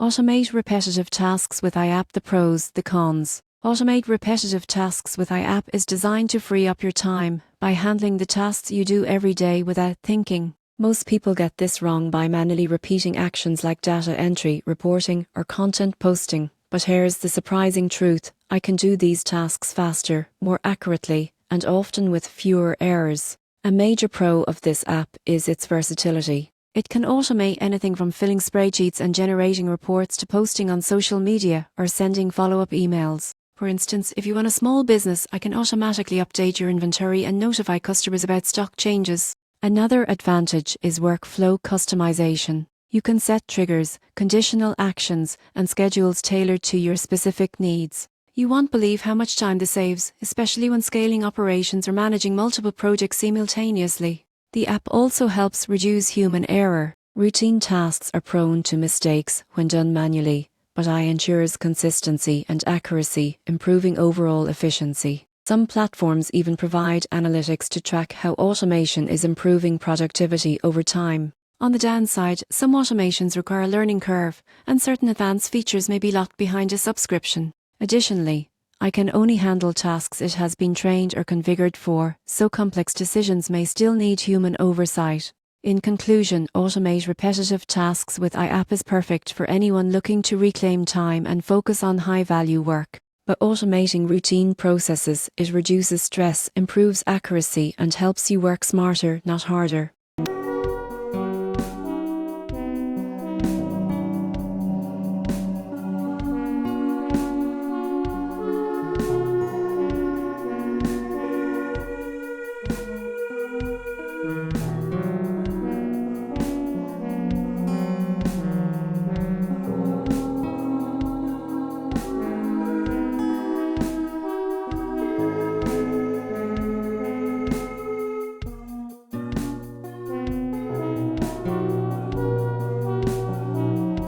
Automate repetitive tasks with iApp. The pros, the cons. Automate repetitive tasks with iApp is designed to free up your time by handling the tasks you do every day without thinking. Most people get this wrong by manually repeating actions like data entry, reporting, or content posting. But here's the surprising truth: I can do these tasks faster, more accurately, and often with fewer errors. A major pro of this app is its versatility. It can automate anything from filling spreadsheets and generating reports to posting on social media or sending follow-up emails. For instance, if you run a small business, I can automatically update your inventory and notify customers about stock changes. Another advantage is workflow customization. You can set triggers, conditional actions, and schedules tailored to your specific needs. You won't believe how much time this saves, especially when scaling operations or managing multiple projects simultaneously. The app also helps reduce human error. Routine tasks are prone to mistakes when done manually, but AI ensures consistency and accuracy, improving overall efficiency. Some platforms even provide analytics to track how automation is improving productivity over time. On the downside, some automations require a learning curve, and certain advanced features may be locked behind a subscription. Additionally, I can only handle tasks it has been trained or configured for, so complex decisions may still need human oversight. In conclusion, automate repetitive tasks with iApp is perfect for anyone looking to reclaim time and focus on high-value work. By automating routine processes, it reduces stress, improves accuracy, and helps you work smarter, not harder.